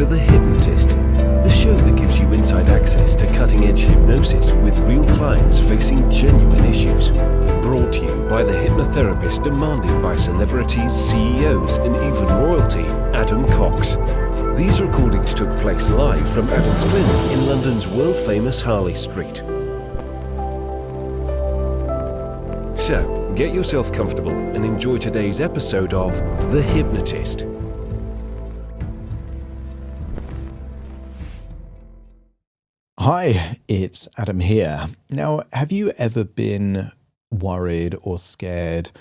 to The Hypnotist, the show that gives you inside access to cutting-edge hypnosis with real clients facing genuine issues. Brought to you by the hypnotherapist demanded by celebrities, CEOs, and even royalty, Adam Cox. These recordings took place live from Adam's clinic in London's world-famous Harley Street. So, get yourself comfortable and enjoy today's episode of The Hypnotist. Hi, it's Adam here. Now, have you ever been worried or scared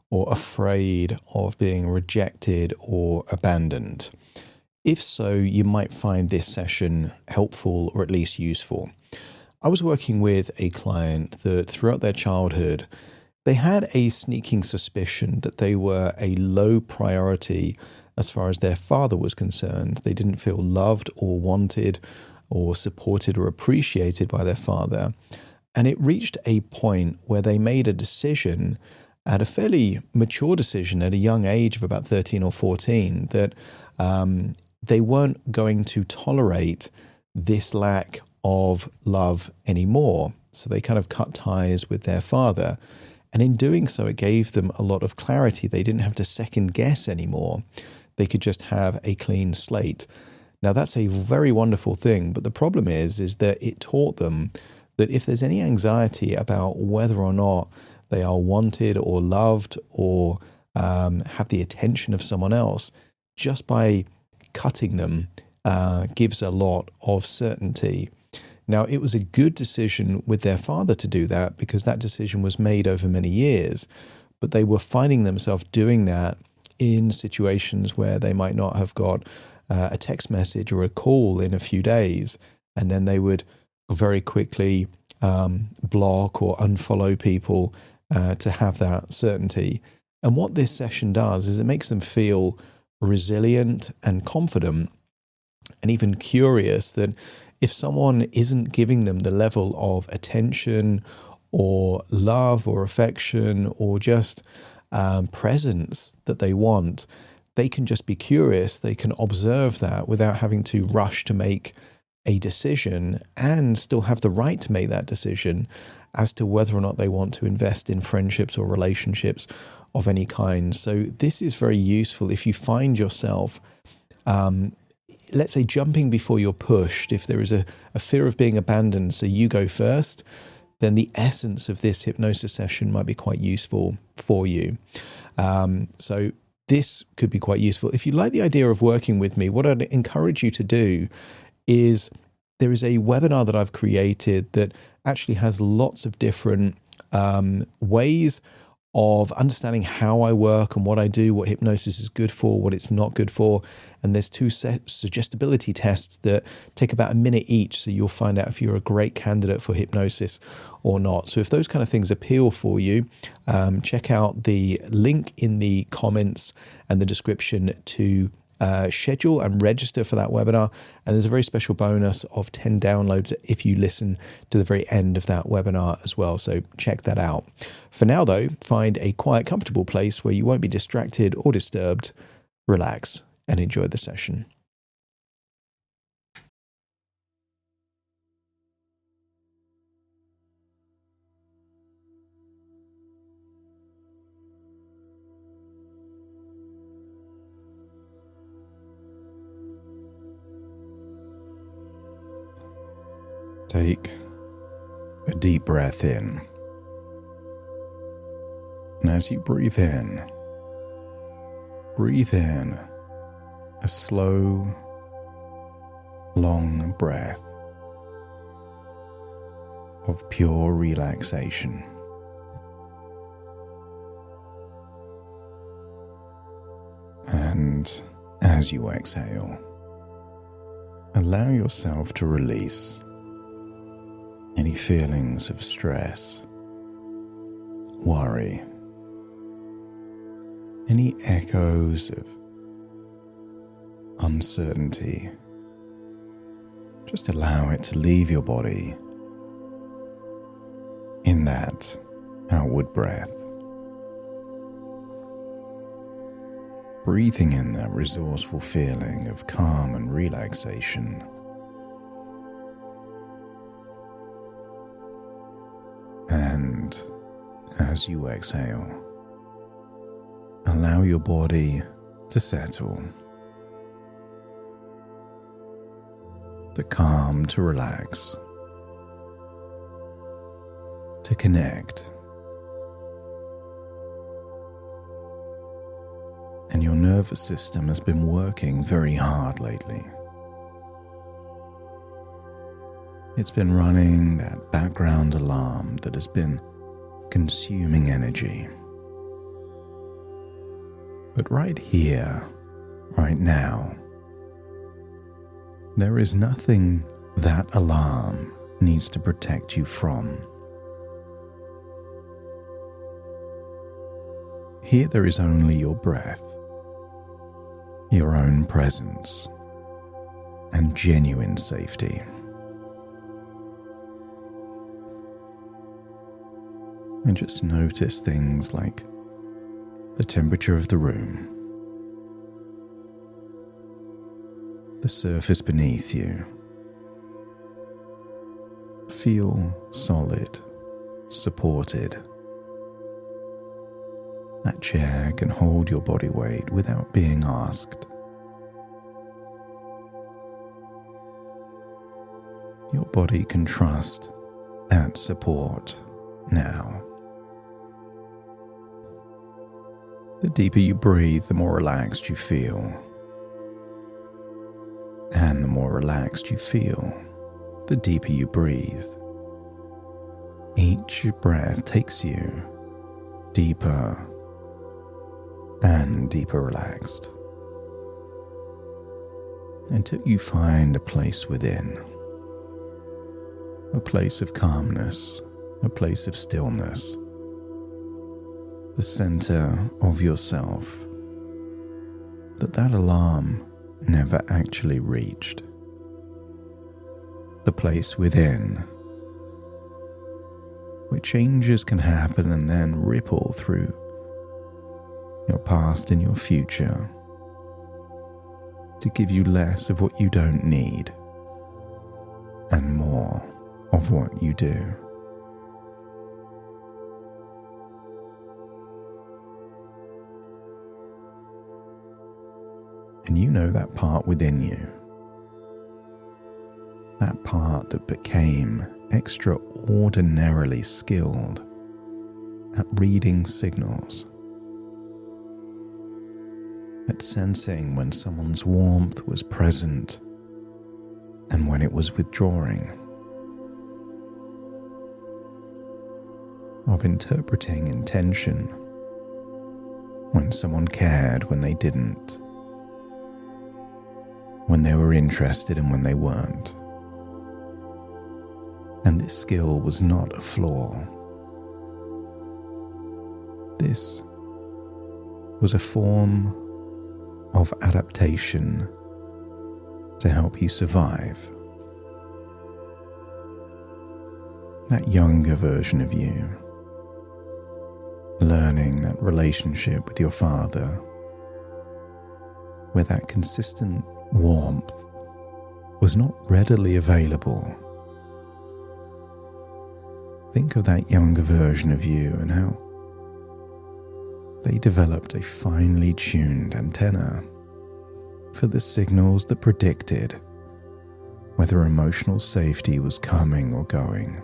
or afraid of being rejected or abandoned? If so, you might find this session helpful or at least useful. I was working with a client that throughout their childhood, they had a sneaking suspicion that they were a low priority as far as their father was concerned. They didn't feel loved or wanted or supported or appreciated by their father. And it reached a point where they made a decision, at a fairly mature decision at a young age of about 13 or 14, that they weren't going to tolerate this lack of love anymore. So they kind of cut ties with their father. And in doing so, it gave them a lot of clarity. They didn't have to second guess anymore. They could just have a clean slate. Now, that's a very wonderful thing, but the problem is that it taught them that if there's any anxiety about whether or not they are wanted or loved or have the attention of someone else, just by cutting them gives a lot of certainty. Now, it was a good decision with their father to do that because that decision was made over many years, but they were finding themselves doing that in situations where they might not have got a text message or a call in a few days, and then they would very quickly block or unfollow people to have that certainty. And what this session does is it makes them feel resilient and confident and even curious that if someone isn't giving them the level of attention or love or affection or just presence that they want, they can just be curious. They can observe that without having to rush to make a decision and still have the right to make that decision as to whether or not they want to invest in friendships or relationships of any kind. So this is very useful if you find yourself, let's say, jumping before you're pushed. If there is a fear of being abandoned, so you go first, then the essence of this hypnosis session might be quite useful for you. So this could be quite useful. If you like the idea of working with me, what I'd encourage you to do is there is a webinar that I've created that actually has lots of different ways of understanding how I work and what I do, what hypnosis is good for, what it's not good for. And there's 2 suggestibility tests that take about a minute each. So you'll find out if you're a great candidate for hypnosis or not. So if those kind of things appeal for you, check out the link in the comments and the description to schedule and register for that webinar. And there's a very special bonus of 10 downloads if you listen to the very end of that webinar as well. So check that out. For now, though, find a quiet, comfortable place where you won't be distracted or disturbed. Relax and enjoy the session. Take a deep breath in. And as you breathe in a slow, long breath of pure relaxation. And as you exhale, allow yourself to release any feelings of stress, worry, any echoes of uncertainty. Just allow it to leave your body in that outward breath. breathing in that resourceful feeling of calm and relaxation. And as you exhale, allow your body to settle, the calm to relax, to connect. And your nervous system has been working very hard lately. It's been running that background alarm that has been consuming energy. But right here, right now, there is nothing that alarm needs to protect you from. Here there is only your breath, your own presence, and genuine safety. And just notice things like the temperature of the room, the surface beneath you. Feel solid, supported. That chair can hold your body weight without being asked. Your body can trust that support now. The deeper you breathe, the more relaxed you feel. And the more relaxed you feel, the deeper you breathe. Each breath takes you deeper and deeper relaxed, until you find a place within, a place of calmness, a place of stillness, the center of yourself that alarm never actually reached, the place within where changes can happen and then ripple through your past and your future to give you less of what you don't need and more of what you do. And you know that part within you, that part that became extraordinarily skilled at reading signals, at sensing when someone's warmth was present and when it was withdrawing, of interpreting intention when someone cared, when they didn't, when they were interested and when they weren't. And this skill was not a flaw. This was a form of adaptation to help you survive. That younger version of you, learning that relationship with your father, where that consistent warmth was not readily available. Think of that younger version of you and how they developed a finely tuned antenna for the signals that predicted whether emotional safety was coming or going.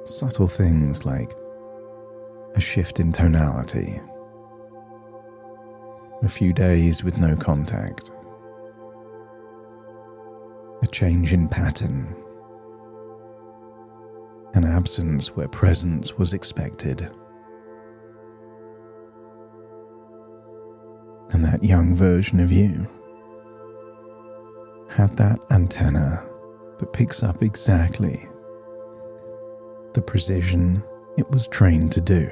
Subtle things like a shift in tonality, a few days with no contact, a change in pattern, an absence where presence was expected. And that young version of you had that antenna that picks up exactly the precision it was trained to do.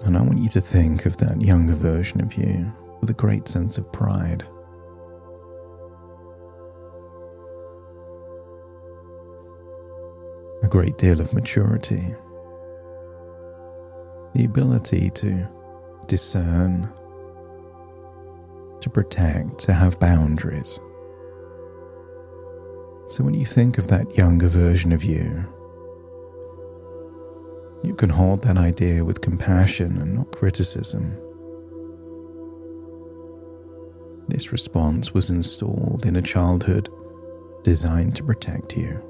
And I want you to think of that younger version of you with a great sense of pride. a great deal of maturity, the ability to discern, to protect, to have boundaries. So when you think of that younger version of you, you can hold that idea with compassion and not criticism. This response was installed in a childhood designed to protect you.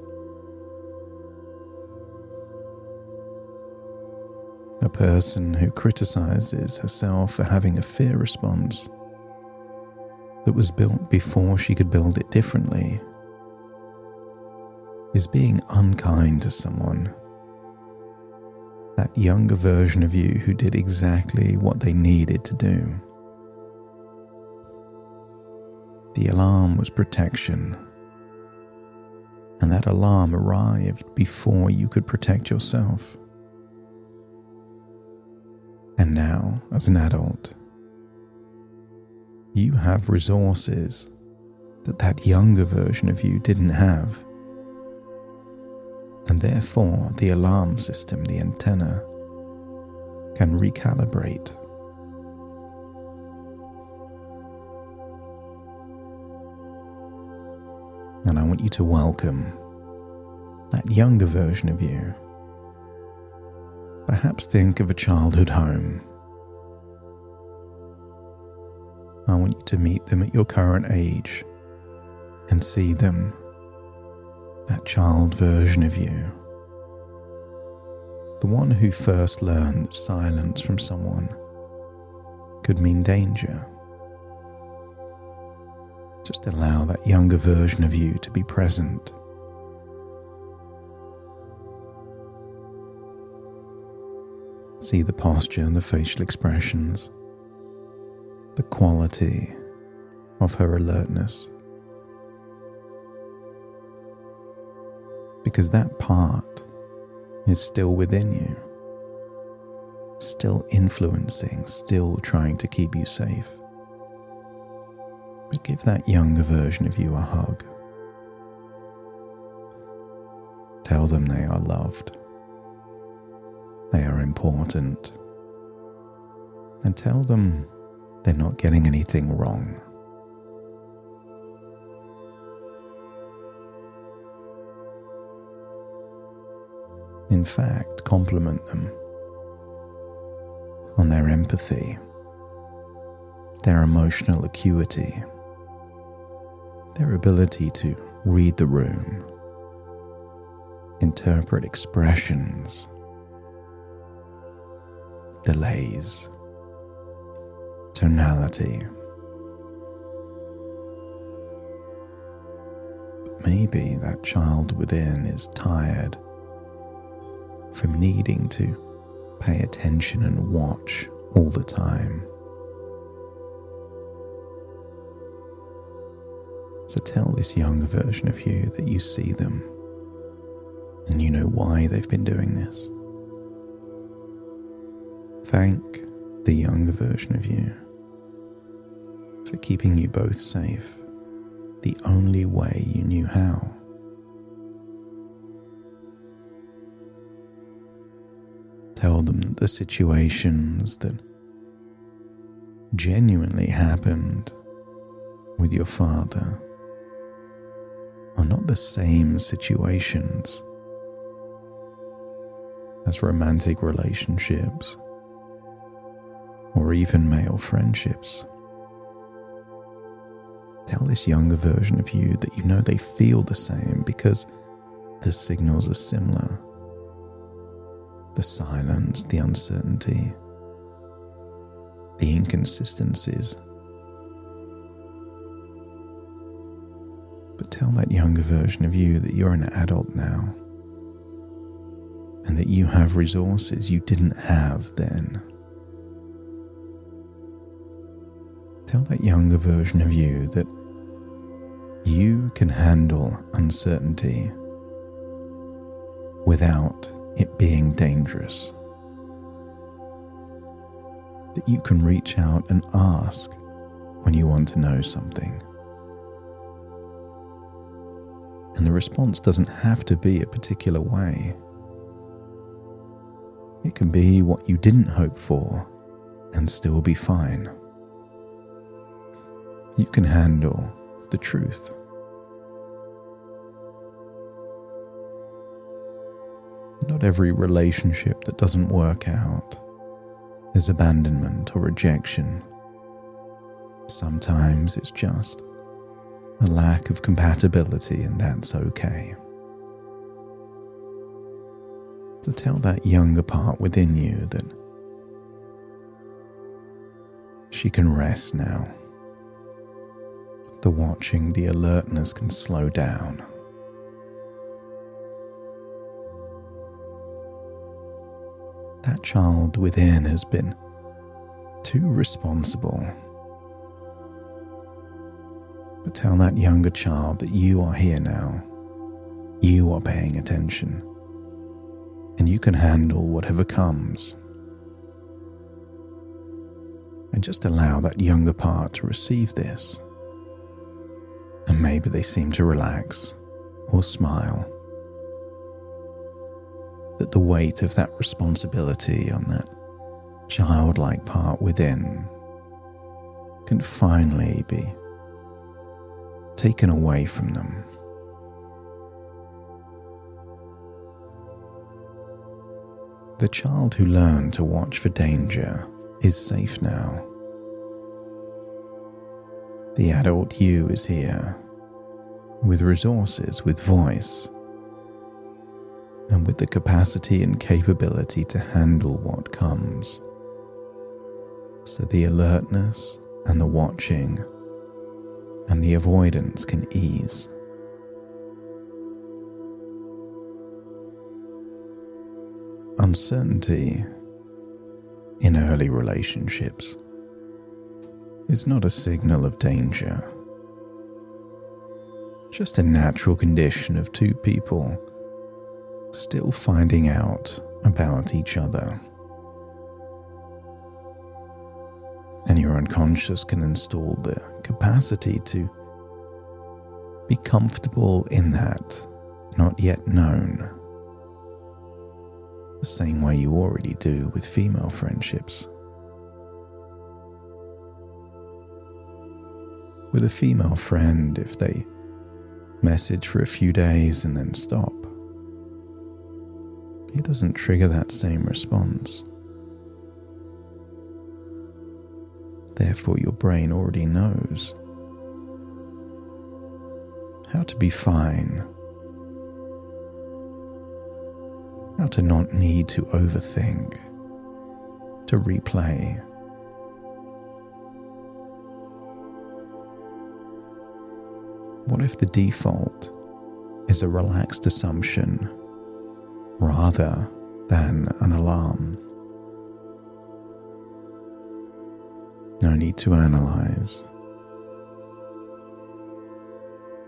A person who criticizes herself for having a fear response that was built before she could build it differently is being unkind to someone. That younger version of you who did exactly what they needed to do. The alarm was protection, and that alarm arrived before you could protect yourself. And now, as an adult, you have resources that younger version of you didn't have. And therefore, the alarm system, the antenna, can recalibrate. And I want you to welcome that younger version of you. Perhaps think of a childhood home. I want you to meet them at your current age and see them, that child version of you. The one who first learned that silence from someone could mean danger. Just allow that younger version of you to be present. See the posture and the facial expressions, the quality of her alertness. Because that part is still within you, still influencing, still trying to keep you safe. But give that younger version of you a hug. Tell them they are loved. They are important. And tell them they're not getting anything wrong. In fact, compliment them on their empathy, their emotional acuity, their ability to read the room, interpret expressions, delays, tonality. But maybe that child within is tired from needing to pay attention and watch all the time. So tell this younger version of you that you see them and you know why they've been doing this. Thank the younger version of you for keeping you both safe the only way you knew how. Tell them that the situations that genuinely happened with your father are not the same situations as romantic relationships or even male friendships. Tell this younger version of you that you know they feel the same because the signals are similar. The silence, the uncertainty, the inconsistencies. But tell that younger version of you that you're an adult now and that you have resources you didn't have then. Tell that younger version of you that you can handle uncertainty without it being dangerous. That you can reach out and ask when you want to know something. And the response doesn't have to be a particular way. It can be what you didn't hope for and still be fine. You can handle the truth. Not every relationship that doesn't work out is abandonment or rejection. Sometimes it's just a lack of compatibility, and that's okay. To tell that younger part within you that she can rest now. The watching, the alertness can slow down. That child within has been too responsible. But tell that younger child that you are here now. You are paying attention. And you can handle whatever comes. And just allow that younger part to receive this. And maybe they seem to relax or smile. That the weight of that responsibility on that childlike part within can finally be taken away from them. The child who learned to watch for danger is safe now. The adult you is here, with resources, with voice, and with the capacity and capability to handle what comes. So the alertness and the watching and the avoidance can ease. Uncertainty in early relationships is not a signal of danger, just a natural condition of two people still finding out about each other. And your unconscious can install the capacity to be comfortable in that not yet known, the same way you already do with female friendships. With a female friend, if they message for a few days and then stop, it doesn't trigger that same response. Therefore, your brain already knows how to be fine, how to not need to overthink, to replay. What if the default is a relaxed assumption rather than an alarm? No need to analyze.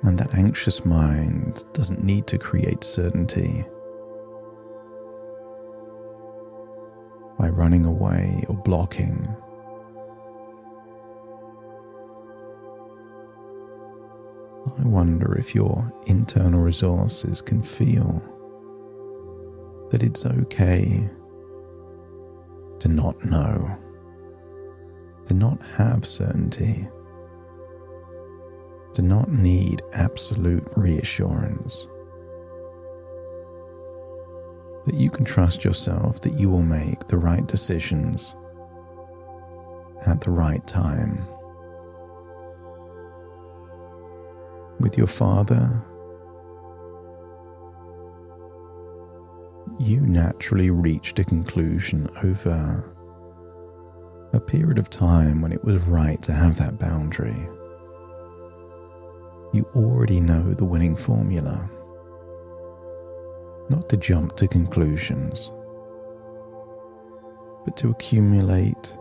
And that anxious mind doesn't need to create certainty by running away or blocking. I wonder if your internal resources can feel that it's okay to not know, to not have certainty, to not need absolute reassurance. That you can trust yourself that you will make the right decisions at the right time. With your father, you naturally reached a conclusion over a period of time when it was right to have that boundary. You already know the winning formula. Not to jump to conclusions, but to accumulate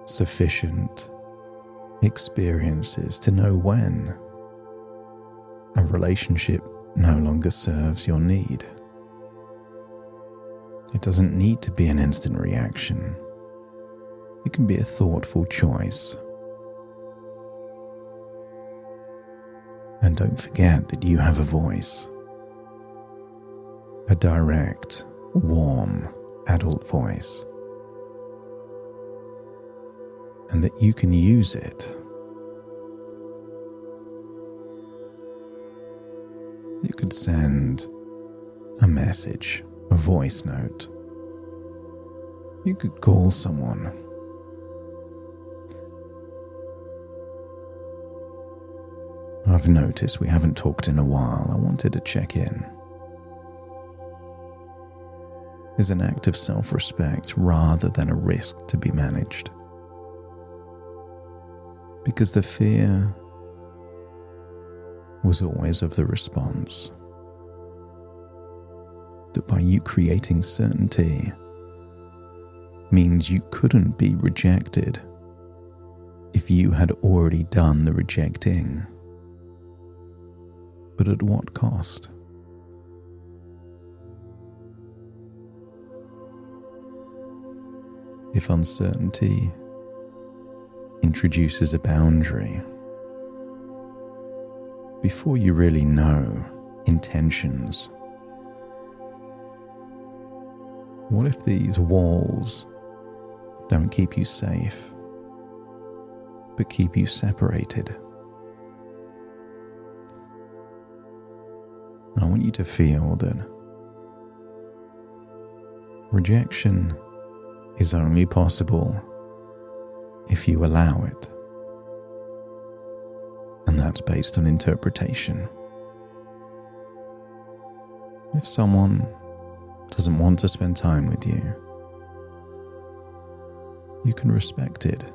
sufficient experiences to know when a relationship no longer serves your need. It doesn't need to be an instant reaction. It can be a thoughtful choice. And don't forget that you have a voice. A direct, warm, adult voice. And that you can use it. You could send a message, a voice note. You could call someone. I've noticed we haven't talked in a while. I wanted to check in. Is an act of self-respect rather than a risk to be managed. Because the fear was always of the response. That by you creating certainty means you couldn't be rejected if you had already done the rejecting. But at what cost? If uncertainty introduces a boundary, before you really know intentions, what if these walls don't keep you safe, but keep you separated? I want you to feel that rejection is only possible if you allow it. And that's based on interpretation. If someone doesn't want to spend time with you, you can respect it,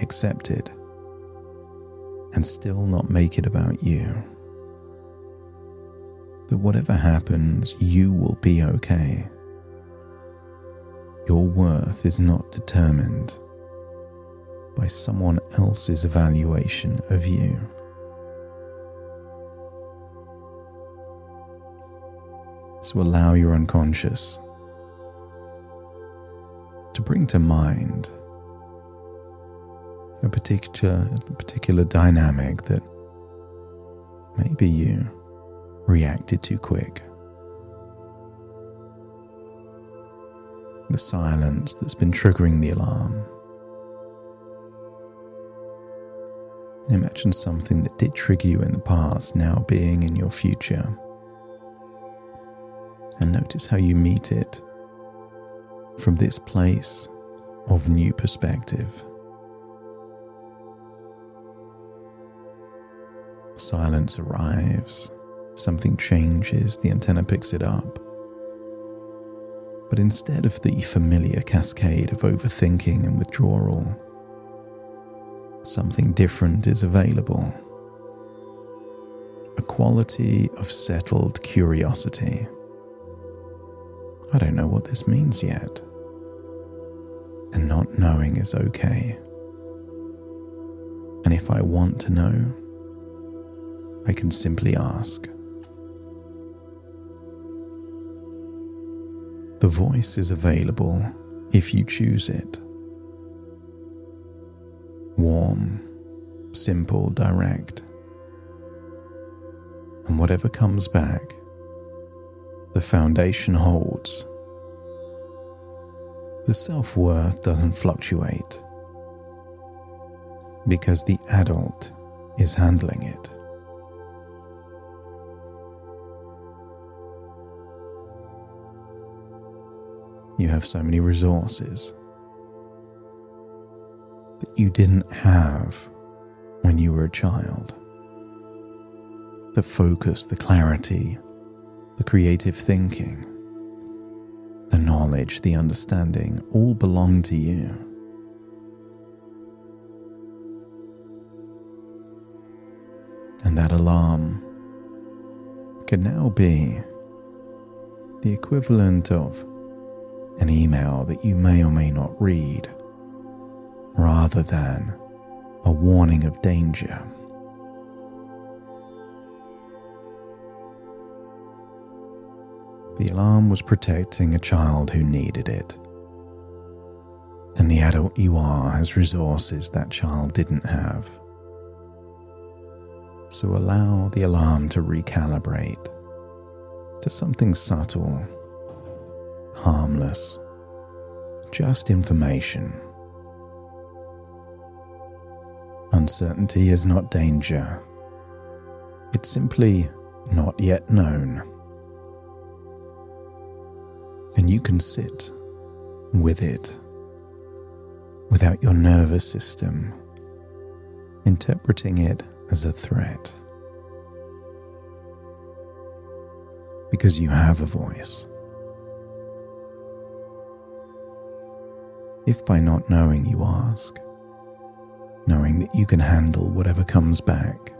accept it, and still not make it about you. That whatever happens, you will be okay. Your worth is not determined by someone else's evaluation of you. So allow your unconscious to bring to mind a particular dynamic that maybe you reacted too quick. The silence that's been triggering the alarm. Imagine something that did trigger you in the past now being in your future. And notice how you meet it from this place of new perspective. Silence arrives, something changes, the antenna picks it up. But instead of the familiar cascade of overthinking and withdrawal, something different is available. A quality of settled curiosity. I don't know what this means yet. And not knowing is okay. And if I want to know, I can simply ask. The voice is available if you choose it. Warm, simple, direct. And whatever comes back, the foundation holds. The self-worth doesn't fluctuate because the adult is handling it. You have so many resources that you didn't have when you were a child. The focus, the clarity, the creative thinking, the knowledge, the understanding, all belong to you. And that alarm can now be the equivalent of an email that you may or may not read, rather than a warning of danger. The alarm was protecting a child who needed it, and the adult you are has resources that child didn't have. So allow the alarm to recalibrate to something subtle, harmless, just information. Uncertainty is not danger. It's simply not yet known. And you can sit with it without your nervous system interpreting it as a threat. Because you have a voice. If by not knowing you ask, knowing that you can handle whatever comes back,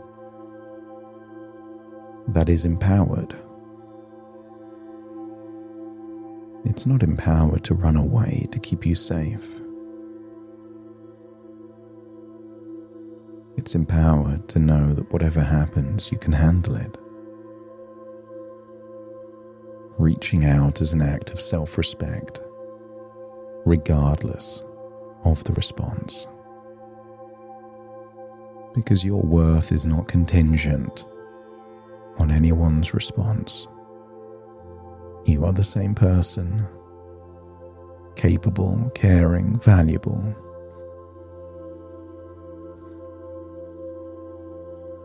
that is empowered. It's not empowered to run away to keep you safe. It's empowered to know that whatever happens, you can handle it. Reaching out is an act of self-respect, regardless of the response. Because your worth is not contingent on anyone's response. You are the same person, capable, caring, valuable.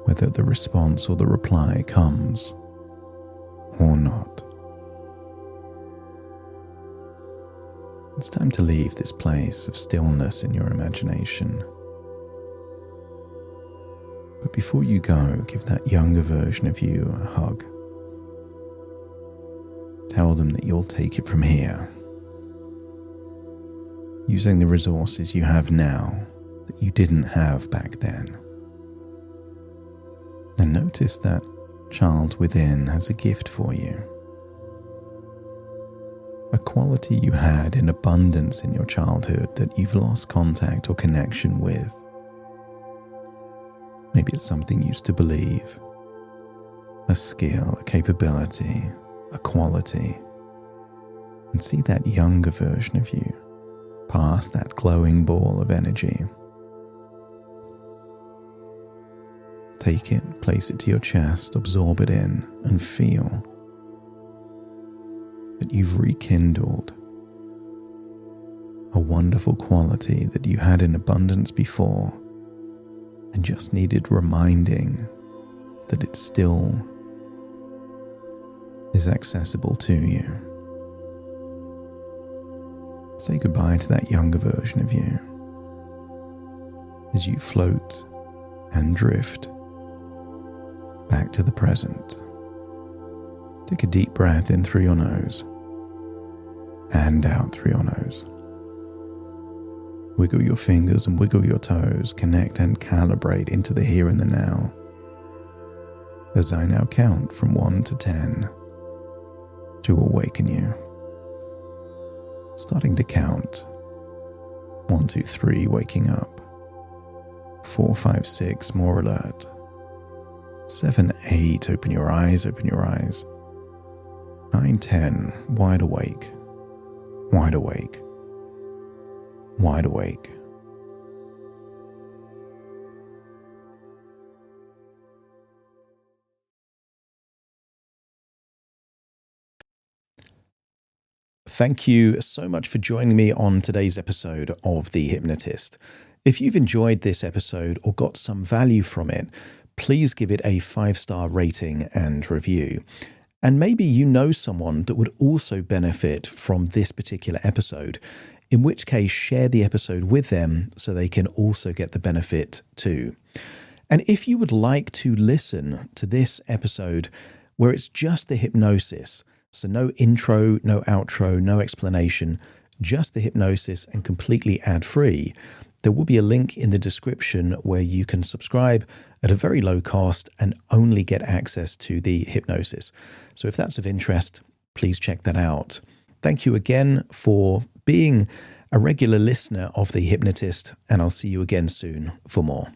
Whether the response or the reply comes or not. It's time to leave this place of stillness in your imagination. But before you go, give that younger version of you a hug. Tell them that you'll take it from here, using the resources you have now that you didn't have back then. And notice that child within has a gift for you. A quality you had in abundance in your childhood that you've lost contact or connection with. Maybe it's something you used to believe, a skill, a capability, a quality. And see that younger version of you past that glowing ball of energy. Take it, place it to your chest, absorb it in, and feel that you've rekindled a wonderful quality that you had in abundance before and just needed reminding that it still is accessible to you. Say goodbye to that younger version of you as you float and drift back to the present. Take a deep breath in through your nose and out through your nose. Wiggle your fingers and wiggle your toes, connect and calibrate into the here and the now. As I now count from 1 to 10 to awaken you. Starting to count. 1, 2, 3, waking up. 4, 5, 6, more alert. 7, 8, open your eyes, open your eyes. 9, 10, wide awake, wide awake, wide awake. Thank you so much for joining me on today's episode of The Hypnotist. If you've enjoyed this episode or got some value from it, please give it a 5-star rating and review. And maybe you know someone that would also benefit from this particular episode, in which case share the episode with them so they can also get the benefit too. And if you would like to listen to this episode where it's just the hypnosis, so no intro, no outro, no explanation, just the hypnosis and completely ad-free, there will be a link in the description where you can subscribe at a very low cost and only get access to the hypnosis. So if that's of interest, please check that out. Thank you again for being a regular listener of The Hypnotist, and I'll see you again soon for more.